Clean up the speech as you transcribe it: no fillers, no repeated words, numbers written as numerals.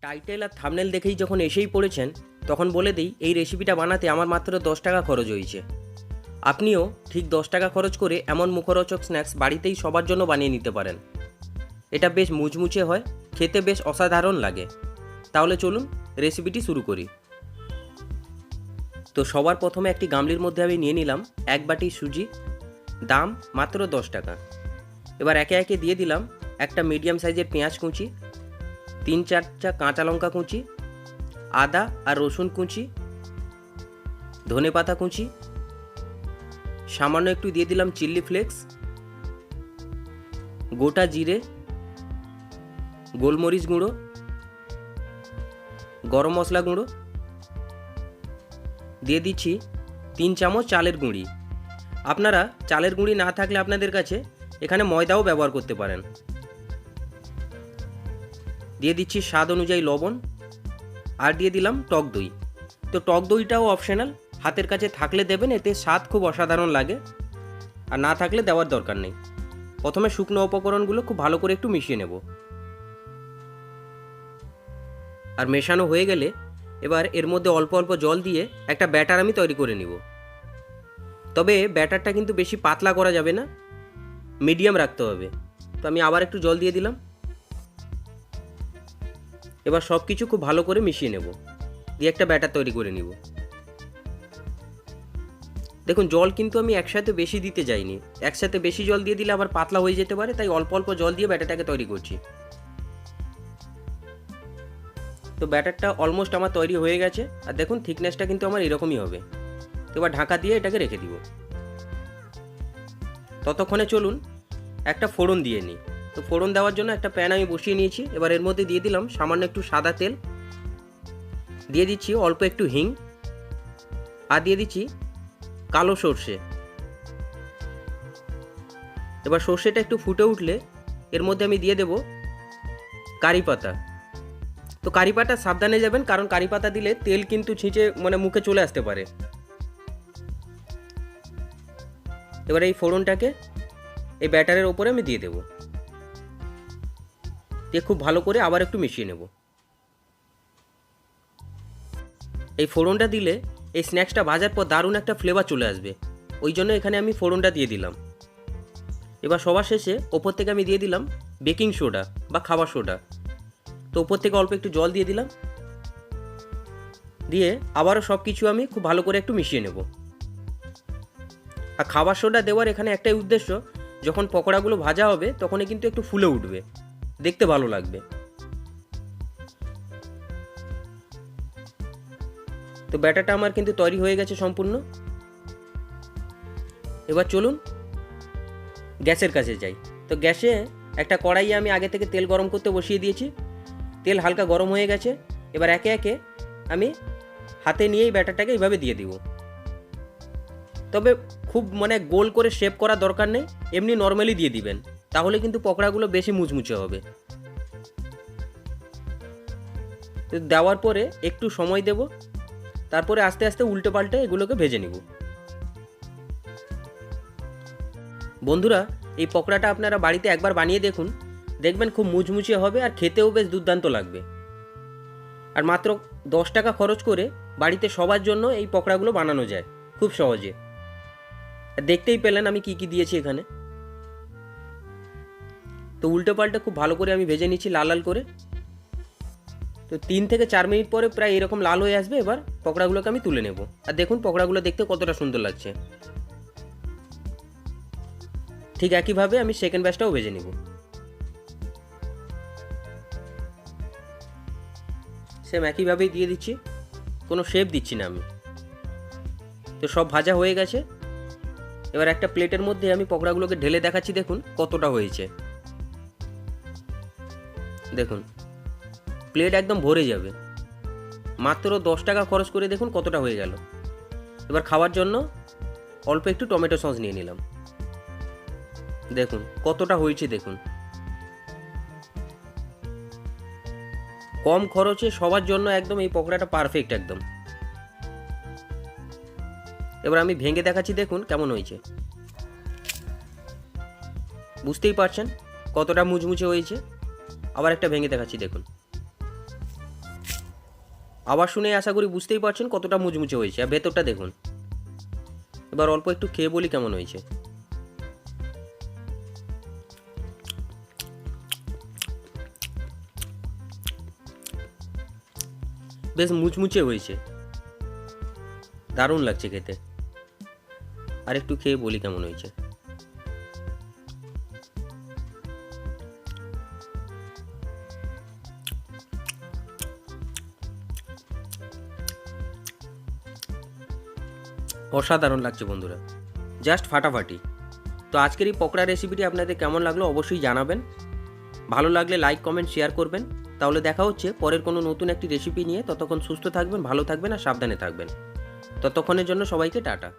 Title আর thumbnail দেখেই যখন এসেই পড়েছেন তখন বলে দিই এই রেসিপিটা বানাতে আমার মাত্র 10 টাকা খরচ হয়েছে। আপনিও ঠিক 10 টাকা খরচ করে এমন মুখরোচক স্ন্যাক্স বাড়িতেই সবার জন্য বানিয়ে নিতে পারেন। এটা বেশ মুচমুচে হয়, খেতে বেশ অসাধারণ লাগে। তাহলে চলুন রেসিপিটি শুরু করি। তো সবার প্রথমে একটি গামলির মধ্যে আমি নিয়ে নিলাম 1 বাটি সুজি, দাম মাত্র 10 টাকা। এবার একে একে দিয়ে দিলাম একটা মিডিয়াম সাইজের পেঁয়াজ কুচি, 3-4টা কাঁচা লঙ্কা কুচি, আদা আর রসুন কুচি, ধনেপাতা কুচি, সামান্য একটু দিয়ে দিলাম চিলি ফ্লেক্স, গোটা জিরে, গোলমরিচ গুঁড়ো, গরম মশলা গুঁড়ো, দিয়ে দিচ্ছি 3 চামচ চালের গুঁড়ি। আপনারা চালের গুঁড়ি না থাকলে আপনাদের কাছে এখানে ময়দাও ব্যবহার করতে পারেন। দিয়ে দিচ্ছি স্বাদ অনুযায়ী লবণ, আর দিয়ে দিলাম টক দই। তো টক দইটাও অপশনাল, হাতের কাছে থাকলে দেবেন, এতে স্বাদ খুব অসাধারণ লাগে, আর না থাকলে দেওয়ার দরকার নেই। প্রথমে শুকনো উপকরণগুলো খুব ভালো করে একটু মিশিয়ে নেব। আর মেশানো হয়ে গেলে এবার এর মধ্যে অল্প অল্প জল দিয়ে একটা ব্যাটার আমি তৈরি করে নিব। তবে ব্যাটারটা কিন্তু বেশি পাতলা করা যাবে না, মিডিয়াম রাখতে হবে। তো আমি আবার একটু জল দিয়ে দিলাম। এবার সব কিছু খুব ভালো করে মিশিয়ে নেব, দিয়ে একটা ব্যাটার তৈরি করে নিব। দেখুন জল কিন্তু আমি একসাথে বেশি দিতে যাইনি, একসাথে বেশি জল দিয়ে দিলে আবার পাতলা হয়ে যেতে পারে, তাই অল্প অল্প জল দিয়ে ব্যাটারটাকে তৈরি করছি। তো ব্যাটারটা অলমোস্ট আমার তৈরি হয়ে গেছে, আর দেখুন থিকনেসটা কিন্তু আমার এরকমই হবে। তো এবার ঢাকা দিয়ে এটাকে রেখে দিব। ততক্ষণে চলুন একটা ফোড়ন দিয়ে নিই। তো ফোড়ন দেওয়ার জন্য একটা প্যান আমি বসিয়ে নিয়েছি। এবার এর মধ্যে দিয়ে দিলাম সামান্য একটু সাদা তেল, দিয়ে দিচ্ছি অল্প একটু হিং, আর দিয়ে দিচ্ছি কালো সর্ষে। এবার সর্ষেটা একটু ফুটে উঠলে এর মধ্যে আমি দিয়ে দেব কারি পাতা। তো কারি পাতা সাবধানে যাবেন, কারণ কারি পাতা দিলে তেল কিন্তু ছিঁচে মুখে চলে আসতে পারে। এবার এই ফোড়নটাকে এই ব্যাটারের ওপরে আমি দিয়ে দেব, দিয়ে খুব ভালো করে আবার একটু মিশিয়ে নেব। এই ফোড়নটা দিলে এই স্ন্যাক্সটা ভাজার পর দারুণ একটা ফ্লেভার চলে আসবে, ওই জন্য এখানে আমি ফোড়নটা দিয়ে দিলাম। এবার সবার শেষে ওপর থেকে আমি দিয়ে দিলাম বেকিং সোডা বা খাবার সোডা। তো ওপর থেকে অল্প একটু জল দিয়ে দিলাম, দিয়ে আবারও সব কিছু আমি খুব ভালো করে একটু মিশিয়ে নেব। আর খাবার সোডা দেওয়ার এখানে একটাই উদ্দেশ্য, যখন পকোড়াগুলো ভাজা হবে তখনই কিন্তু একটু ফুলে উঠবে, দেখতে ভালো লাগবে। তো ব্যাটারটা আমার কিন্তু তৈরি হয়ে গেছে সম্পূর্ণ। এবার চলুন গ্যাসের কাছে যাই। তো গ্যাসে একটা কড়াইয়ে আমি আগে থেকে তেল গরম করতে বসিয়ে দিয়েছি। তেল হালকা গরম হয়ে গেছে। এবার একে একে আমি হাতে নিয়েই ব্যাটারটাকে এইভাবে দিয়ে দিব। তবে খুব গোল করে শেপ করার দরকার নেই, এমনি নর্মালি দিয়ে দিবেন, তাহলে কিন্তু পকোড়াগুলো বেশি মুচমুচে হবে। তো দেওয়ার পরে একটু সময় দেব, তারপরে আস্তে আস্তে উল্টে পাল্টে এগুলোকে ভেজে নিব। বন্ধুরা, এই পকোড়াটা আপনারা বাড়িতে একবার বানিয়ে দেখুন, দেখবেন খুব মুচমুচে হবে আর খেতেও বেশ দুর্দান্ত লাগবে। আর মাত্র 10 টাকা খরচ করে বাড়িতে সবার জন্য এই পকোড়াগুলো বানানো যায় খুব সহজে। দেখতেই পেলেন আমি কি কি দিয়েছি এখানে। তো উল্টে পাল্টে খুব ভালো করে আমি ভেজে নিচ্ছি লাল লাল করে। তো 3 থেকে 4 মিনিট পরে প্রায় এরকম লাল হয়ে আসবে। এবার পকোড়াগুলোকে আমি তুলে নেব। আর দেখুন পকোড়াগুলো দেখতে কতটা সুন্দর লাগছে। ঠিক একইভাবে আমি সেকেন্ড ব্যাচটাও ভেজে নেব। সেম একইভাবেই দিয়ে দিচ্ছি, কোনো শেপ দিচ্ছি না আমি। তো সব ভাজা হয়ে গেছে। এবার একটা প্লেটের মধ্যে আমি পকোড়াগুলোকে ঢেলে দেখাচ্ছি, দেখুন কতটা হয়েছে। দেখুন প্লেট একদম ভরে যাবে। মাত্র 10 টাকা খরচ করে দেখুন কতটা হয়ে গেল। এবার খাওয়ার জন্য অল্প একটু টমেটো সস নিয়ে নিলাম। দেখুন কতটা হয়েছে, দেখুন কম খরচে সবার জন্য একদম এই পকোড়াটা পারফেক্ট একদম। এবার আমি ভেঙে দেখাচ্ছি, দেখুন কেমন হয়েছে। বুঝতেই পারছেন কতটা মুচমুচে হয়েছে। আবার একটা ভেঙে দেখাচ্ছি, দেখুন আওয়াজ শুনে আশা করি বুঝতেই পারছেন কতটা মুচমুচে হয়েছে, আর ভেতরটা দেখুন। এবার অল্প একটু খেয়ে বলি কেমন হয়েছে। বেশ মুচমুচে হয়েছে, দারুণ লাগছে খেতে। আর একটু খেয়ে বলি কেমন হয়েছে। অসাধারণ লাগছে বন্ধুরা, জাস্ট ফাটাফাটি। তো আজকের এই পকোড়া রেসিপিটি আপনাদের কেমন লাগলো অবশ্যই জানাবেন। ভালো লাগলে লাইক কমেন্ট শেয়ার করবেন। তাহলে দেখা হচ্ছে পরের কোনো নতুন একটি রেসিপি নিয়ে। ততক্ষণ সুস্থ থাকবেন, ভালো থাকবেন আর সাবধানে থাকবেন। ততক্ষণের জন্য সবাইকে টাটা।